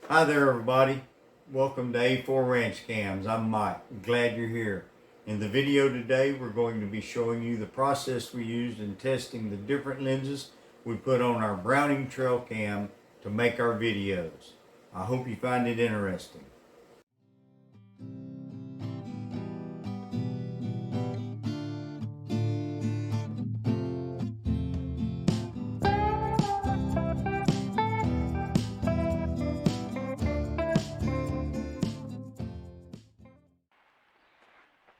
Hi there, everybody. Welcome to A4 Ranch Cams. I'm Mike. Glad you're here. In the video today, we're going to be showing you the process we used in testing the different lenses we put on our Browning trail cam to make our videos. I hope you find it interesting.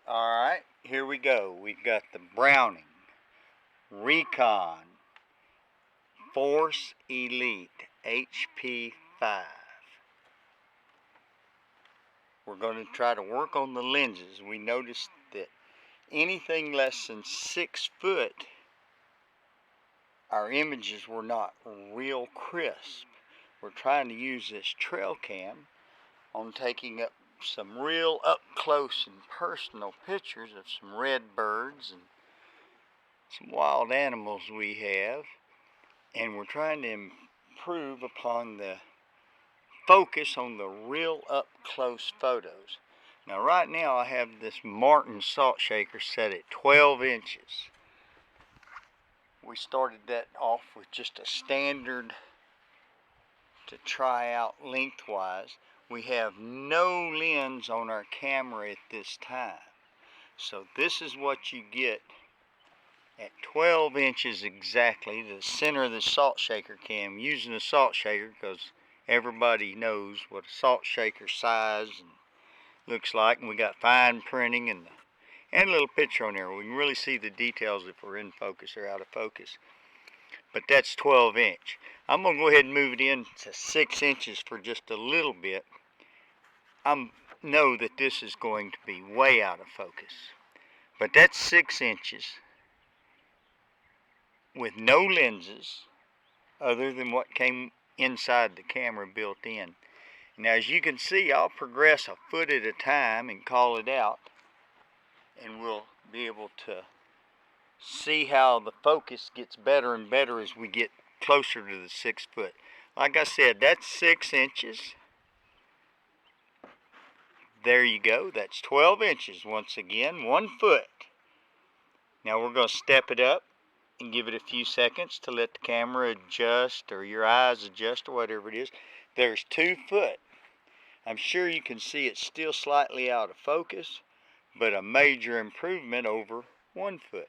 All right, here we go. We've got the Browning Recon Force Elite HP5. We're going to try to work on the lenses. We noticed that anything less than 6 foot, our images were not real crisp. We're trying to use this trail cam on taking up some real up close and personal pictures of some red birds and some wild animals we have, and we're trying to improve upon the focus on the real up close photos. Now right now I have this Martin salt shaker set at 12 inches. We started that off with just a standard to try out lengthwise. We have no lens on our camera at this time. So this is what you get at 12 inches exactly, the center of the salt shaker cam. Using a salt shaker because everybody knows what a salt shaker size and looks like, and we got fine printing and a little picture on there. We can really see the details if we're in focus or out of focus. But that's 12 inch. I'm going to go ahead and move it in to 6 inches for just a little bit. I know that this is going to be way out of focus. But that's 6 inches with no lenses other than what came inside the camera built in. Now as you can see, I'll progress a foot at a time and call it out, and we'll be able to see how the focus gets better and better as we get closer to the 6 foot. Like I said, that's 6 inches. There you go. That's 12 inches once again, 1 foot. Now we're going to step it up and give it a few seconds to let the camera adjust or your eyes adjust or whatever it is. There's 2 foot. I'm sure you can see it's still slightly out of focus, but a major improvement over 1 foot.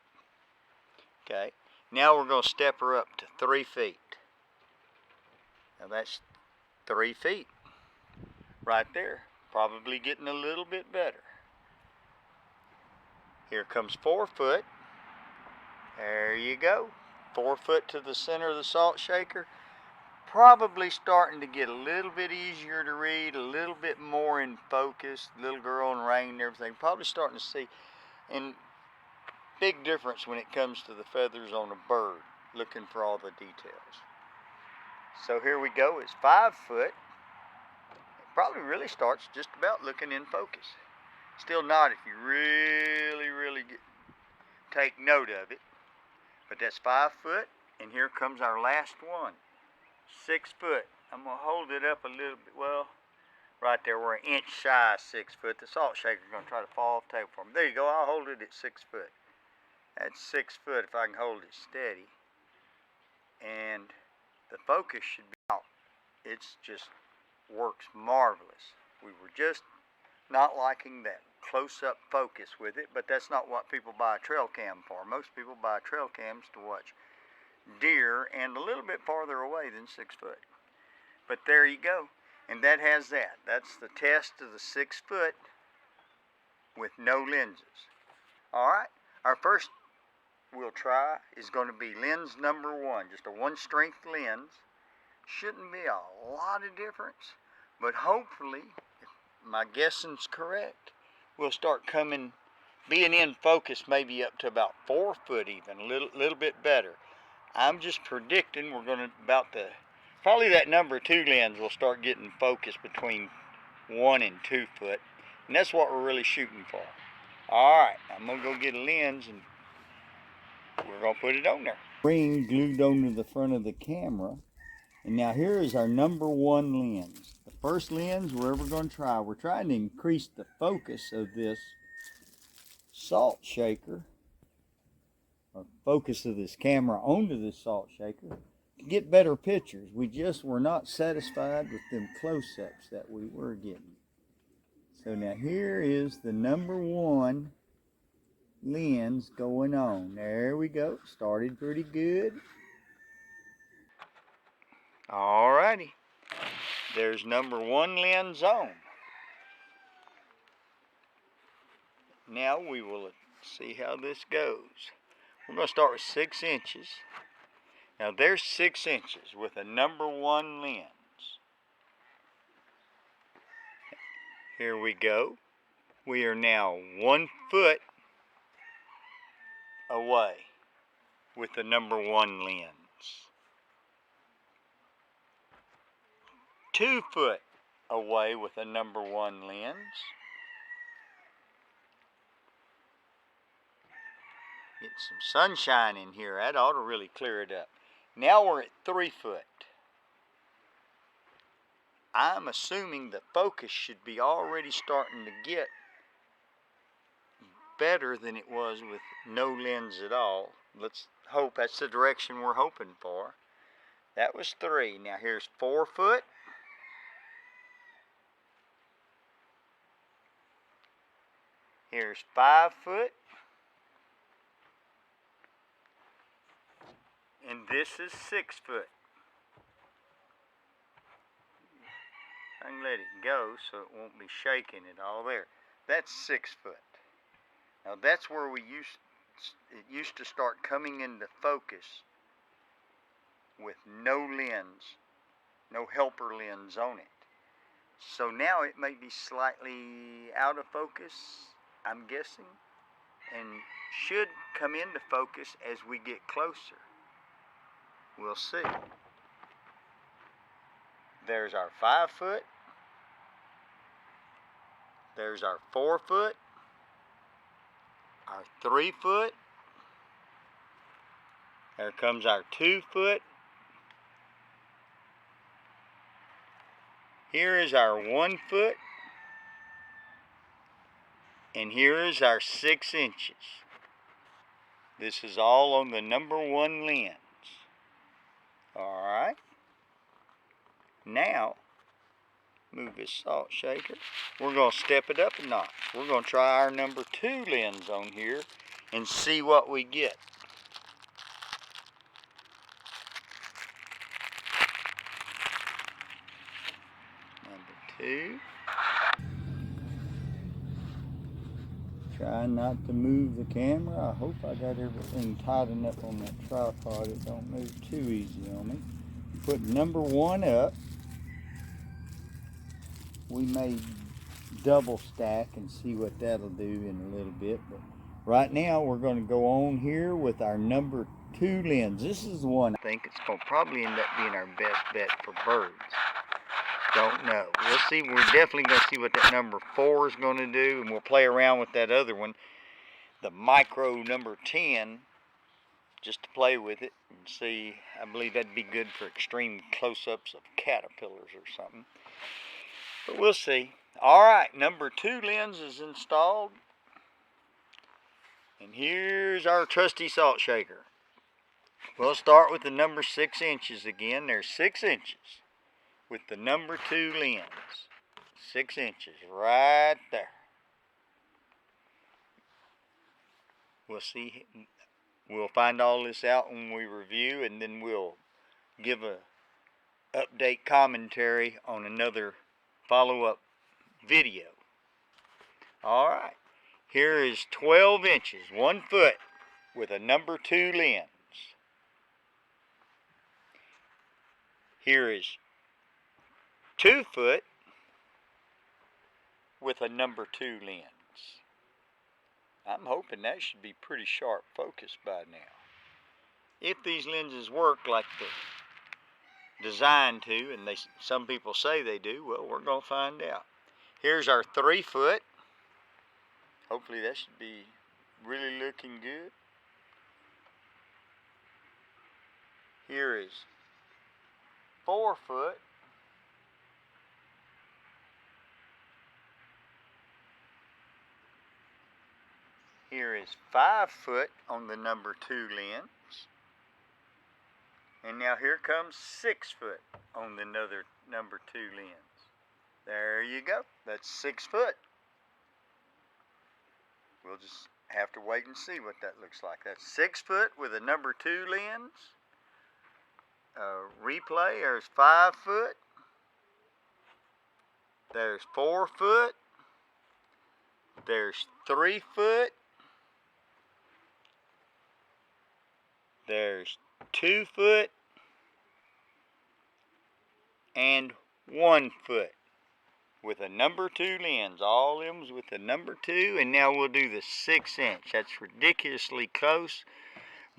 Okay, now we're going to step her up to 3 feet. Now that's 3 feet right there. Probably getting a little bit better. Here comes 4 foot. There you go. 4 foot to the center of the salt shaker. Probably starting to get a little bit easier to read, a little bit more in focus. Little girl in rain and everything. Probably starting to see. And big difference when it comes to the feathers on a bird. Looking for all the details. So here we go. It's 5 foot. It probably really starts just about looking in focus. Still not if you really take note of it. But that's 5 foot, and here comes our last one. 6 foot. I'm going to hold it up a little bit. Well, right there, we're an inch shy of 6 foot. The salt shaker's going to try to fall off the table for me. There you go. I'll hold it at 6 foot. That's 6 foot if I can hold it steady. And the focus should be out. It's just works marvelous. We were just not liking that close-up focus with it, but that's not what people buy a trail cam for. Most people buy trail cams to watch deer and a little bit farther away than 6 foot. But there you go, and that has that. That's the test of the 6 foot with no lenses. All right, our first we'll try is going to be lens number 1, just a 1-strength lens. Shouldn't be a lot of difference, but hopefully, if my guessing's correct, we'll start being in focus maybe up to about 4 foot even, a little bit better. I'm just predicting we're going to probably that number 2 lens will start getting focus between 1 and 2 foot, and that's what we're really shooting for. All right, I'm going to go get a lens and we're going to put it on there. Ring glued onto the front of the camera. And now here is our number 1 lens, the first lens we're ever going to try. We're trying to increase the focus of this salt shaker, or focus of this camera onto this salt shaker, to get better pictures. We just were not satisfied with them close-ups that we were getting. So now here is the #1 lens going on. There we go. Started pretty good. Alrighty. There's #1 lens on. Now we will see how this goes. We're going to start with 6 inches. Now there's 6 inches with a #1 lens. Here we go. We are now 1 foot away with the #1 lens. 2 foot away with a #1 lens. Get some sunshine in here. That ought to really clear it up. Now we're at 3 foot. I'm assuming the focus should be already starting to get better than it was with no lens at all. Let's hope that's the direction we're hoping for. That was 3. Now here's 4 foot. Here's 5 foot. And this is 6 foot. I can let it go so it won't be shaking it all there. That's 6 foot. Now that's where it used to start coming into focus with no lens, no helper lens on it. So now it may be slightly out of focus, I'm guessing, and should come into focus as we get closer. We'll see. There's our 5 foot. There's our 4 foot. Our 3 foot. There comes our 2 foot. Here is our 1 foot. And here is our 6 inches. This is all on the #1 lens. Alright. Now, move this salt shaker. We're going to step it up a notch. We're going to try our #2 lens on here and see what we get. #2. Try not to move the camera. I hope I got everything tight enough on that tripod it don't move too easy on me. Put #1 up. We may double stack and see what that'll do in a little bit, but right now we're going to go on here with our #2 lens. This is the one I think it's going to probably end up being our best bet for birds. Don't know. We'll see. We're definitely going to see what that #4 is going to do, and we'll play around with that other one, the micro #10, just to play with it and see. I believe that'd be good for extreme close-ups of caterpillars or something. But we'll see. Alright, #2 lens is installed. And here's our trusty salt shaker. We'll start with the 6 inches again. There's 6 inches with the #2 lens. 6 inches right there. We'll see. We'll find all this out when we review, and then we'll give a update commentary on another follow-up video. Alright, here is 12 inches, 1 foot with a #2 lens. Here is 2 foot with a #2 lens. I'm hoping that should be pretty sharp focus by now. If these lenses work like they're designed to, and some people say they do, well, we're going to find out. Here's our 3 foot. Hopefully that should be really looking good. Here is 4 foot. Here is 5 foot on the number 2 lens. And now here comes 6 foot on the number 2 lens. There you go. That's 6 foot. We'll just have to wait and see what that looks like. That's 6 foot with a number 2 lens. Replay, there's 5 foot. There's 4 foot. There's 3 foot. There's 2 foot. And 1 foot with a number 2 lens. All of them's with the number 2, and now we'll do the 6-inch. That's ridiculously close,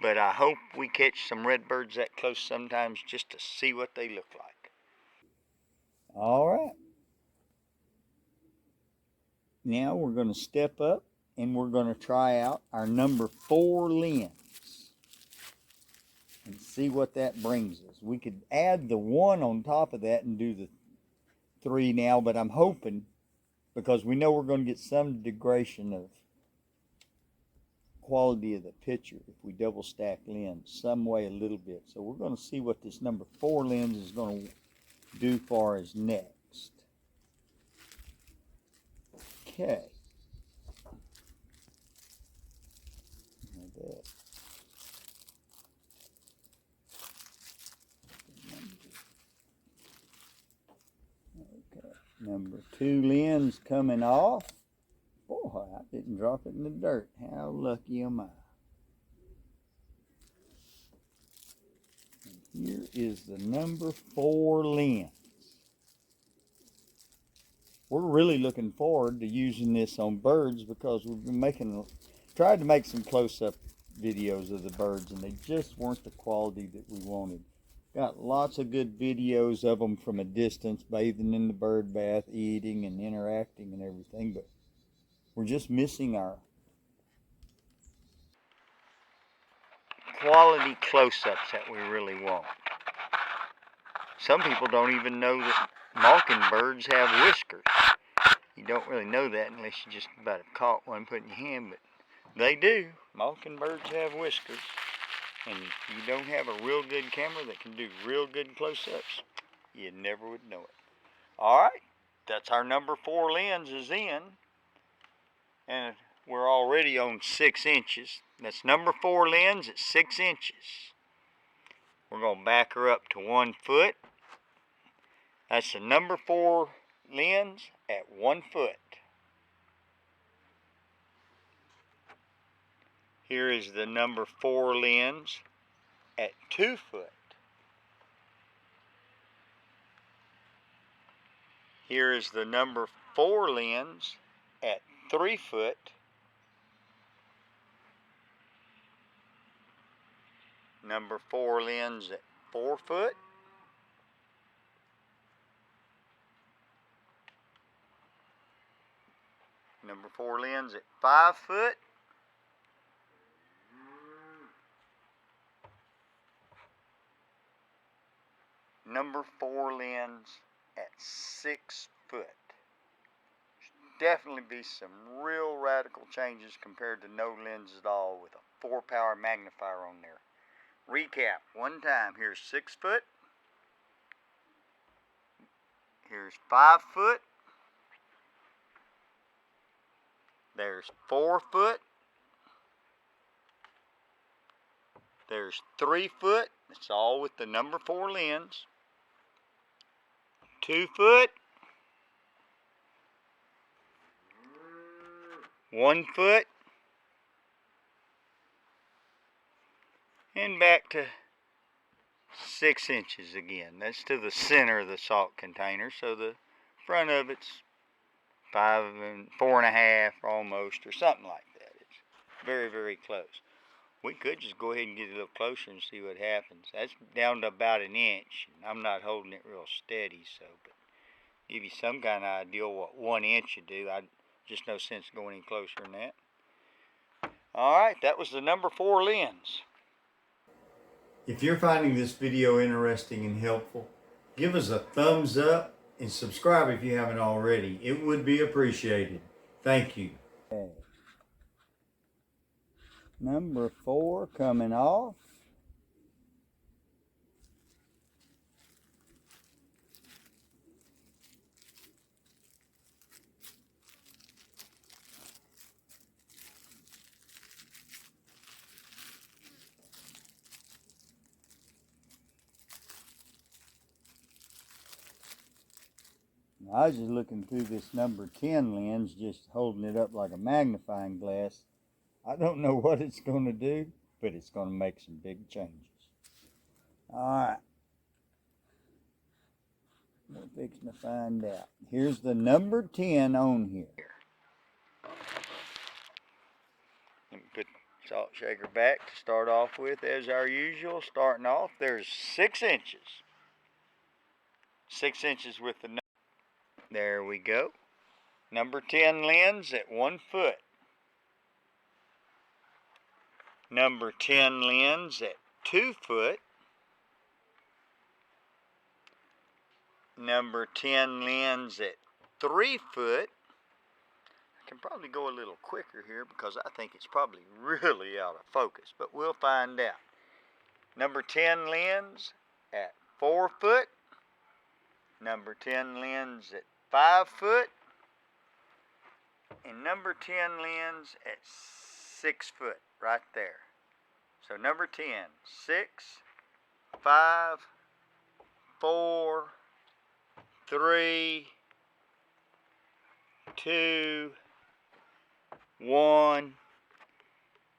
but I hope we catch some redbirds that close sometimes just to see what they look like. All right. Now we're going to step up and we're going to try out our number 4 lens and see what that brings us. We could add the 1 on top of that and do the 3 now, but I'm hoping, because we know we're going to get some degradation of quality of the picture if we double stack lens some way a little bit. So we're going to see what this number 4 lens is going to do for us next. Okay. Okay, number 2 lens coming off. Boy, I didn't drop it in the dirt. How lucky am I? And here is the number 4 lens. We're really looking forward to using this on birds because we've been tried to make some close-up videos of the birds, and they just weren't the quality that we wanted. Got lots of good videos of them from a distance, bathing in the bird bath, eating and interacting and everything, but we're just missing our quality close-ups that we really want. Some people don't even know that mockingbirds have whiskers. You don't really know that unless you just about have caught one, put in your hand, but they do. Mockingbirds have whiskers. And if you don't have a real good camera that can do real good close-ups, you never would know it. Alright, that's our number 4 lens is in. And we're already on 6 inches. That's number 4 lens at 6 inches. We're going to back her up to 1 foot. That's the number 4 lens at 1 foot. Here is the number 4 lens at 2 foot. Here is the number 4 lens at 3 foot. Number 4 lens at 4 foot. Number 4 lens at 5 foot. Number 4 lens at 6 foot. Definitely be some real radical changes compared to no lens at all with a 4-power magnifier on there. Recap one time. Here's 6 foot. Here's 5 foot. There's 4 foot. There's 3 foot. It's all with the number 4 lens. 2 foot. 1 foot. And back to 6 inches again. That's to the center of the salt container, so the front of it's 4.5 almost, or something like that. It's very, very close. We could just go ahead and get a little closer and see what happens. That's down to about 1 inch. I'm not holding it real steady, so, but give you some kind of idea what 1 inch would do. I just no sense going any closer than that. Alright, that was the number 4 lens. If you're finding this video interesting and helpful, give us a thumbs up and subscribe if you haven't already. It would be appreciated. Thank you. Number 4 coming off. I was just looking through this number 10 lens, just holding it up like a magnifying glass. I don't know what it's going to do, but it's going to make some big changes. Alright. We're fixing to find out. Here's the number 10 on here. Let me put the salt shaker back to start off with as our usual. Starting off, there's 6 inches. 6 inches with the number. There we go. Number 10 lens at 1 foot. Number 10 lens at 2 foot. Number 10 lens at 3 foot. I can probably go a little quicker here because I think it's probably really out of focus, but we'll find out. Number 10 lens at 4 foot. Number 10 lens at 5 foot. And number 10 lens at 6 foot, right there. So number 10, 6, 5, 4, 3, 2, 1,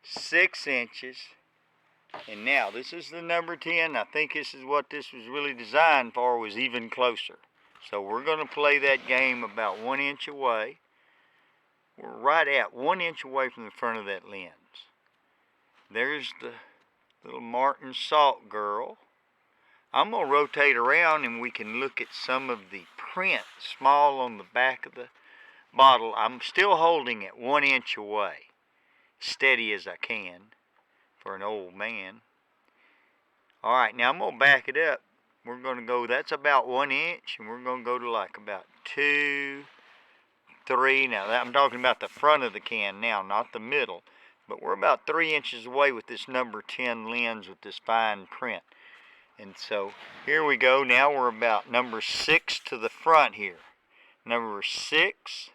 6 inches. And now this is the number 10. I think this is what this was really designed for, was even closer. So we're going to play that game about 1 inch away. We're right at 1 inch away from the front of that lens. There's the little Martin Salt girl. I'm going to rotate around and we can look at some of the print small on the back of the bottle. I'm still holding it 1 inch away, steady as I can for an old man. Alright, now I'm going to back it up. We're going to go, that's about 1 inch, and we're going to go to like about 2, 3. Now I'm talking about the front of the can now, not the middle. But we're about 3 inches away with this number 10 lens with this fine print. And so here we go. Now we're about number 6 to the front here. Number 6.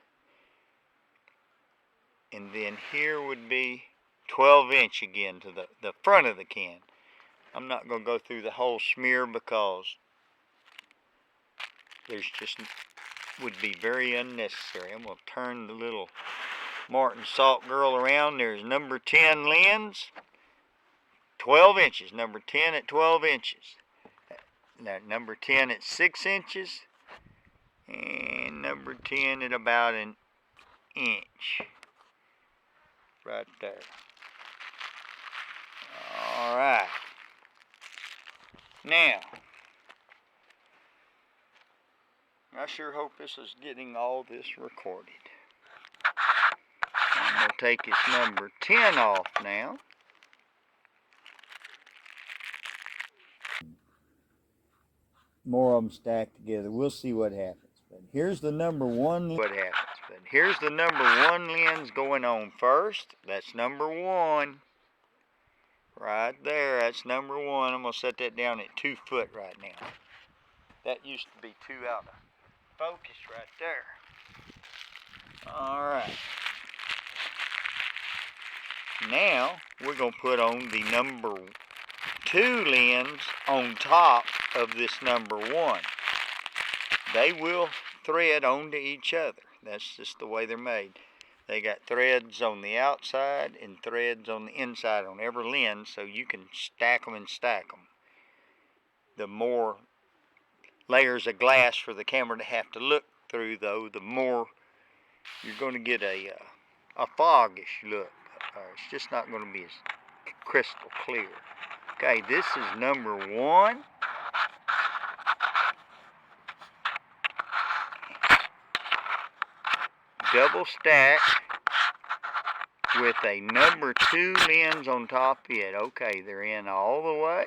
And then here would be 12 inch again to the front of the can. I'm not going to go through the whole smear because there's just would be very unnecessary. I'm going to turn the little Martin Salt girl around. There's number 10 lens, 12 inches. Number 10 at 12 inches. Now, number 10 at 6 inches. And number 10 at about an inch. Right there. Alright. Now, I sure hope this is getting all this recorded. I'm going to take this number 10 off now. More of them stacked together. We'll see what happens. But here's the number 1. What happens? But here's the number 1 lens going on first. That's number 1. Right there. That's number 1. I'm going to set that down at 2 foot right now. That used to be 2 out of focus right there. Alright. Now we're going to put on the number 2 lens on top of this number 1. They will thread onto each other. That's just the way they're made. They got threads on the outside and threads on the inside on every lens, so you can stack them and stack them. The more layers of glass for the camera to have to look through, though, the more you're going to get a foggish look. It's just not going to be as crystal clear. Okay, this is number 1. Double stack with a number 2 lens on top of it. Okay, they're in all the way.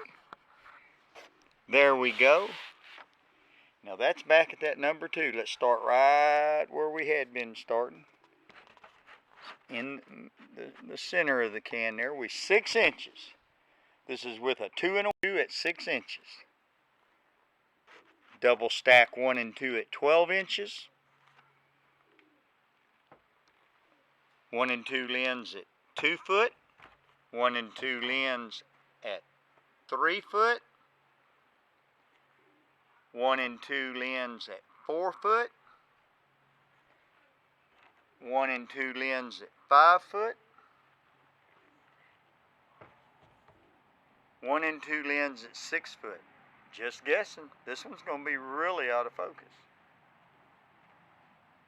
There we go. Now that's back at that number 2. Let's start right where we had been starting. in the center of the can there. We're 6 inches. This is with a 2 and a 2 at 6 inches. Double stack 1 and 2 at 12 inches. 1 and 2 lens at 2 foot. 1 and 2 lens at 3 foot. 1 and 2 lens at 4 foot. 1 and 2 lens at 5 foot. 1 and 2 lens at 6 foot. Just guessing. This one's going to be really out of focus.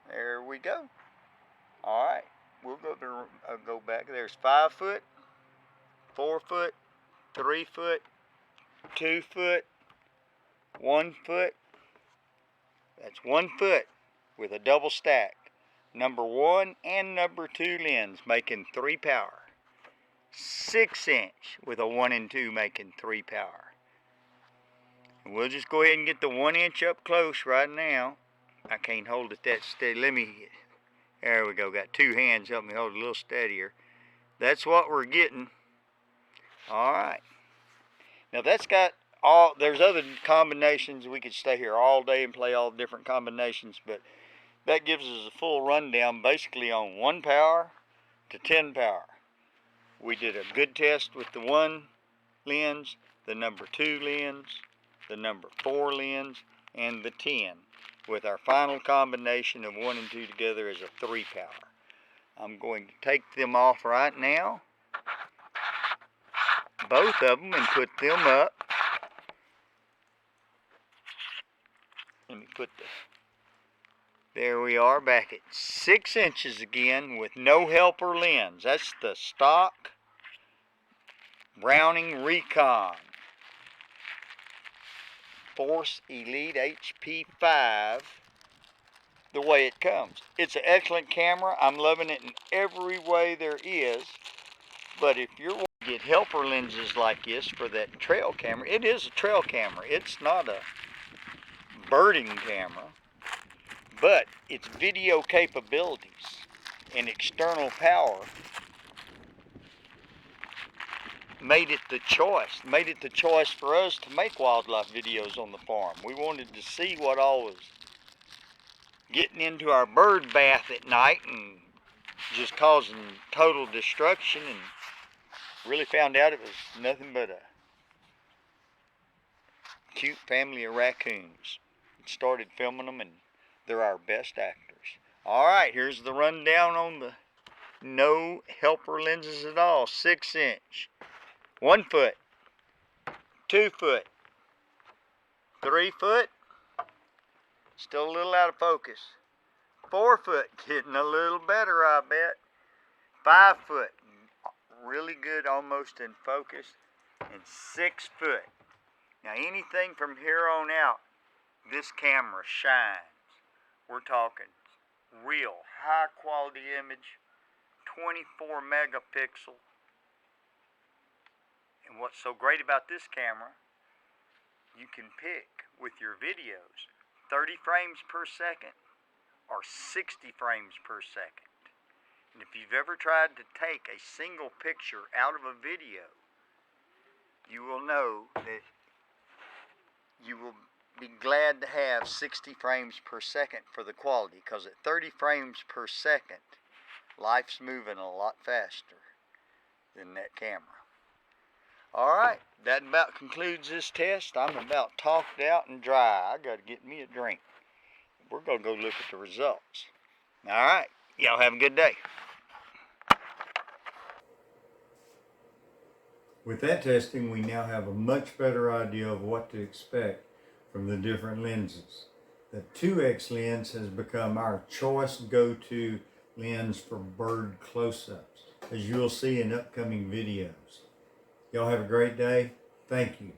There we go. All right. We'll go back. There's 5 foot, 4 foot, 3 foot, 2 foot, 1 foot. That's 1 foot with a double stack. Number 1 and number 2 lens making 3 power. 6 inch with a 1 and 2 making 3 power. And we'll just go ahead and get the 1 inch up close right now. I can't hold it that steady. There we go. Got 2 hands help me hold it a little steadier. That's what we're getting. All right. Now that's got there's other combinations. We could stay here all day and play all different combinations, but that gives us a full rundown basically on 1 power to 10 power. We did a good test with the 1 lens, the number 2 lens, the number 4 lens, and the 10, with our final combination of 1 and 2 together as a 3 power. I'm going to take them off right now, both of them, and put them up. Let me put there we are, back at 6 inches again with no helper lens. That's the stock Browning Recon Force Elite HP5, the way it comes. It's an excellent camera. I'm loving it in every way there is. But if you're wanting to get helper lenses like this for that trail camera, it is a trail camera. It's not a birding camera. But its video capabilities and external power made it the choice for us to make wildlife videos on the farm. We wanted to see what all was getting into our bird bath at night and just causing total destruction, and really found out it was nothing but a cute family of raccoons. Started filming them, and they're our best actors. Alright, here's the rundown on the no helper lenses at all. 6 inch, 1 foot, 2 foot, 3 foot, still a little out of focus. 4 foot, getting a little better, I bet. 5 foot, really good, almost in focus. And 6 foot. Now anything from here on out, this camera shines. We're talking real high quality image, 24 megapixel. And what's so great about this camera, you can pick with your videos 30 frames per second or 60 frames per second. And if you've ever tried to take a single picture out of a video, you will know that you will be glad to have 60 frames per second for the quality, because at 30 frames per second, life's moving a lot faster than that camera. Alright, that about concludes this test. I'm about talked out and dry. I got to get me a drink. We're going to go look at the results. Alright, y'all have a good day. With that testing, we now have a much better idea of what to expect from the different lenses. The 2X lens has become our choice go-to lens for bird close-ups, as you'll see in upcoming videos. Y'all have a great day. Thank you.